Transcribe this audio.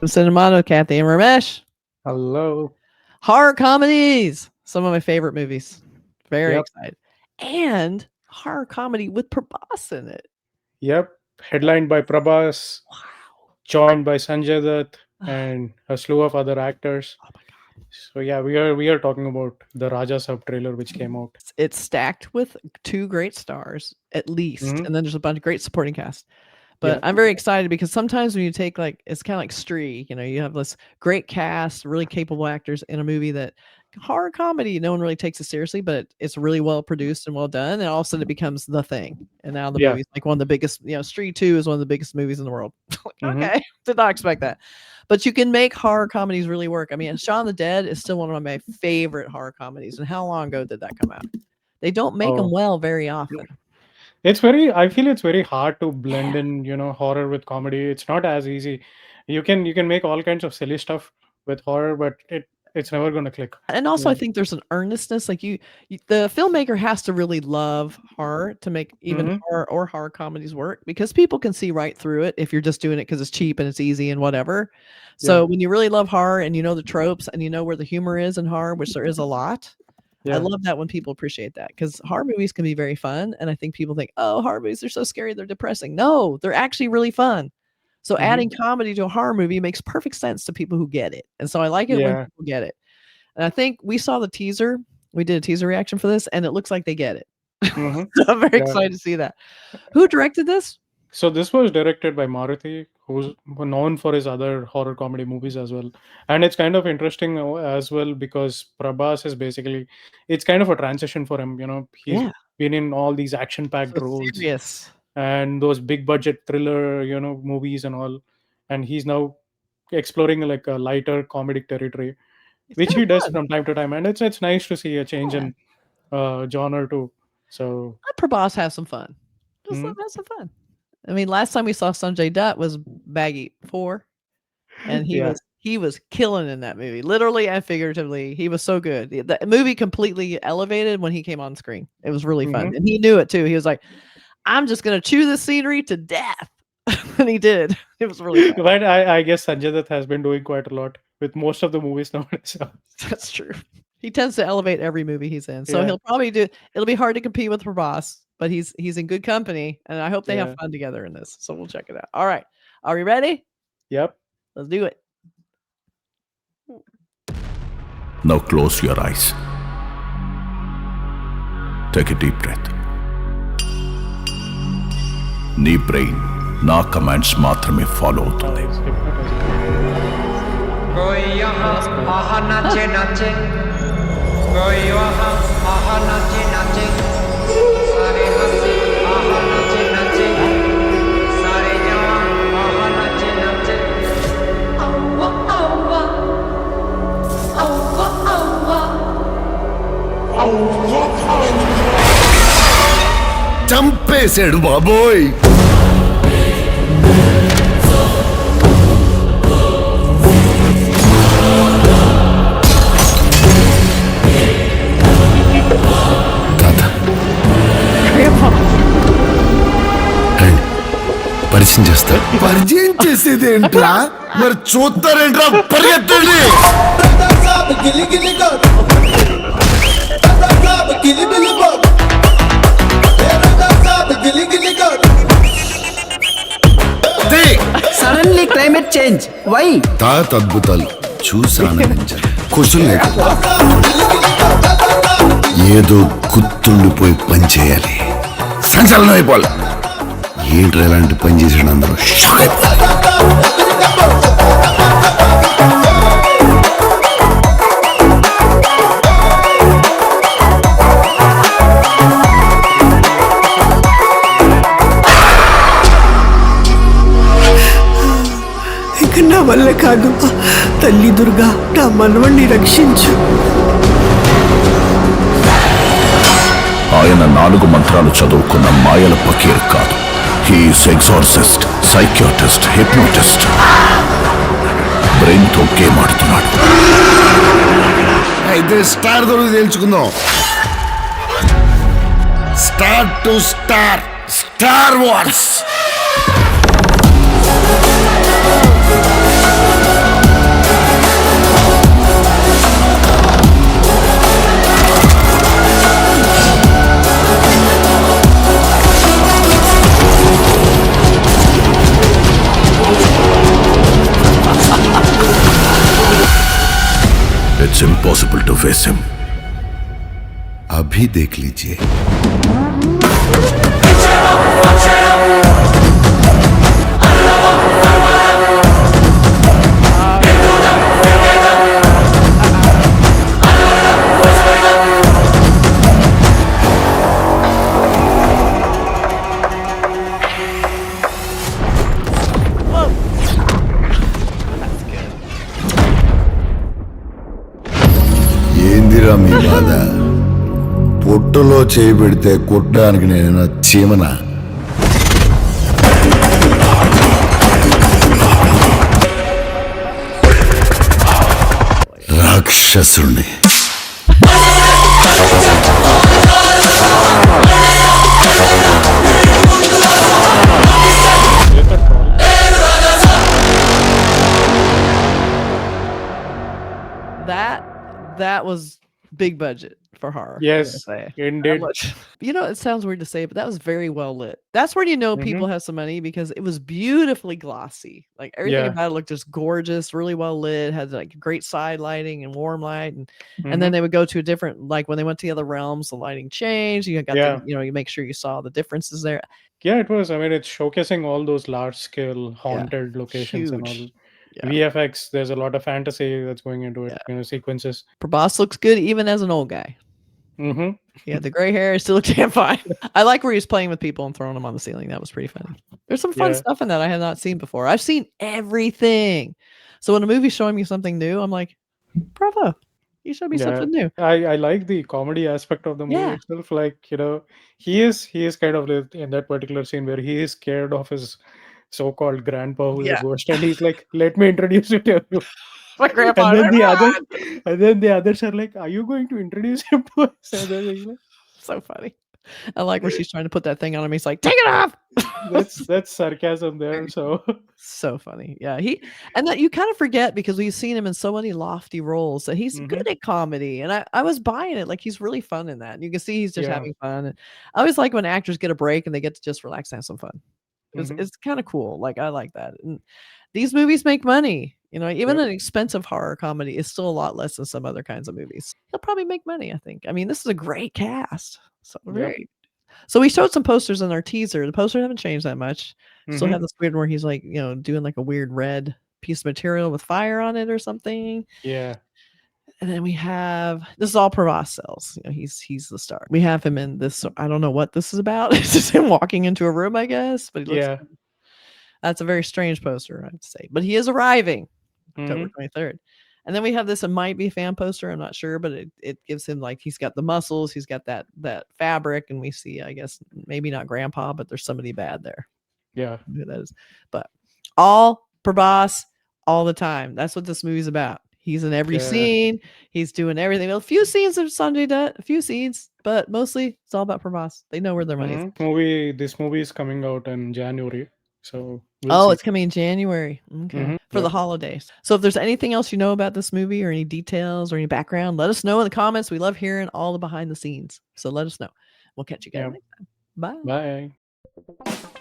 From Cinemondo, Kathy and Ramesh. Hello. Horror comedies. Some of my favorite movies. Very excited. And horror comedy with Prabhas in it. Yep. Headlined by Prabhas. Wow. Joined by Sanjay Dutt and a slew of other actors. Oh my God. So yeah, we are talking about the Raja Saab trailer which came out. It's stacked with 2 great stars at least, and then there's a bunch of great supporting cast. But I'm very excited because sometimes when you take it's kind of like Stree, you have this great cast, really capable actors in a movie that horror comedy, no one really takes it seriously, but it's really well produced and well done, and all of a sudden it becomes the thing. And now the movie's like one of the biggest. Stree 2 is one of the biggest movies in the world. Okay, did not expect that. But you can make horror comedies really work. I mean, Shaun of the Dead is still one of my favorite horror comedies. And how long ago did that come out? They don't make them well very often. I feel it's very hard to blend in, horror with comedy. It's not as easy. You can make all kinds of silly stuff with horror, but it's never going to click. And also, I think there's an earnestness. Like the filmmaker has to really love horror to make even horror or horror comedies work, because people can see right through it if you're just doing it because it's cheap and it's easy and whatever. So when you really love horror and you know the tropes and you know where the humor is in horror, which there is a lot. I love that when people appreciate that, because horror movies can be very fun. And I think people think, oh, horror movies are so scary, they're depressing. No, they're actually really fun. So adding comedy to a horror movie makes perfect sense to people who get it. And so I like it when people get it. And I think we saw the teaser. We did a teaser reaction for this, and it looks like they get it. So I'm very excited to see that. Who directed this? So this was directed by Maruthi, who's known for his other horror comedy movies as well. And it's kind of interesting as well because Prabhas is basically, it's kind of a transition for him. He's been in all these action-packed roles. Yes. And those big budget thriller, movies and all. And he's now exploring like a lighter comedic territory, which he does from time to time. And it's nice to see a change in genre too. So let Prabhas have some fun. Just let him have some fun. I mean, last time we saw Sanjay Dutt was Baggy 4, and he was killing in that movie, literally and figuratively. He was so good. The movie completely elevated when he came on screen. It was really fun, and he knew it too. He was like, "I'm just gonna chew this scenery to death," and he did. It was really fun. But I guess Sanjay Dutt has been doing quite a lot with most of the movies nowadays. That's true. He tends to elevate every movie he's in, so he'll probably do. It'll be hard to compete with Prabhas. But he's in good company, and I hope they have fun together in this. So we'll check it out. All right. Are we ready? Yep. Let's do it. Now close your eyes. Take a deep breath. నీ brain నా commands మాత్రమే follow అవుతుంది. कोई यहाँ आहा नाचे नाचे, कोई वहाँ आहा नाचे नाचे, सारे हंसे आहा नाचे नाचे, सारे जवान आहा नाचे नाचे. Aua aua, aua aua, aua aua. చంపేశాడు బాబోయ్. పరిచయం చేస్తా. పరిచయం చేసేది ఏంట్రా? మరి చూస్తారేంట్రా? పరిగెత్తండి. Suddenly climate change why? తాత అద్భుతాలు చూసి ఆనందించాలి. క్వశ్చన్ లేదు, ఏదో గుర్తుండిపోయి పని చేయాలి. సంచలనం అయిపోవాలి. ఏంట్రా ఇలాంటి పని చేసాడు? అందరూ షాక్ అయిపోవాలి. ఇక నా వల్ల కాదు. తల్లి దుర్గా, నా మనవణ్ణి రక్షించు. ఆయన 4 మంత్రాలు చదువుకున్న మాయల పకీర్ కాదు. He is exorcist, psychiatrist, hypnotist. Brain తో గేమ్ ఆడుతున్నాడు. అయితే స్టార్ దొరికి తెలుసుకుందాం. Star to star, star wars. It's impossible to face him. अभी देख लीजिए. ఏందిరా మీ బాధ? పొట్టులో చేయి పెడితే కొట్టడానికి నేను చీమనా? రాక్షసుణ్ణి. That was big budget for horror. Yes, indeed. You know, it sounds weird to say, but that was very well lit. That's where you know people have some money because it was beautifully glossy. Like everything Yeah. about it looked just gorgeous, really well lit, had like great side lighting and warm light. And then they would go to a different, like when they went to the other realms, the lighting changed. You got Yeah. the, you make sure you saw the differences there. Yeah, it was. I mean, it's showcasing all those large scale haunted locations and all. Huge. Yeah. VFX, there's a lot of fantasy that's going into it, sequences. Prabhas looks good even as an old guy. Yeah, the gray hair still looked damn fine. I like where he's playing with people and throwing them on the ceiling. That was pretty funny. There's some fun stuff in that I have not seen before. I've seen everything. So when a movie's showing me something new, I'm like, bravo, you showed me something new. I like the comedy aspect of the movie Yeah. itself. Like, he is kind of in that particular scene where he is scared of his so-called grandpa who's a ghost, and he's like, "Let me introduce you to you." My grandpa. And then the others are like, "Are you going to introduce him to us?" And then he's like, so funny. I like where she's trying to put that thing on him. He's like, "Take it off." that's sarcasm there. So funny. Yeah. And that you kind of forget because we've seen him in so many lofty roles that he's good at comedy. And I was buying it. Like he's really fun in that. And you can see he's just having fun. And I always like when actors get a break and they get to just relax and have some fun. It's kind of cool. Like I like that. And these movies make money. Even an expensive horror comedy is still a lot less than some other kinds of movies. He'll probably make money, I think. I mean, this is a great cast. So great. So we showed some posters in our teaser. The posters haven't changed that much. Still have this weird where he's like, doing like a weird red piece of material with fire on it or something. Yeah. And then we have, this is all Prabhas sells. He's the star. We have him in this. I don't know what this is about. It's just him walking into a room, I guess. But he looks, that's a very strange poster, I'd say. But he is arriving October 23rd. And then we have this, it might be a fan poster, I'm not sure, but it gives him like, he's got the muscles, he's got that fabric, and we see, I guess, maybe not grandpa, but there's somebody bad there. Yeah. Who that is. But all Prabhas all the time. That's what this movie's about. He's in every scene. He's doing everything. A few scenes of Sanjay Dutt, a few scenes, but mostly it's all about Prabhas. They know where their money is. This movie is coming out in January. So see. It's coming in January. Okay. For the holidays. So if there's anything else you know about this movie or any details or any background, let us know in the comments. We love hearing all the behind the scenes. So let us know. We'll catch you guys next time. Bye. Bye.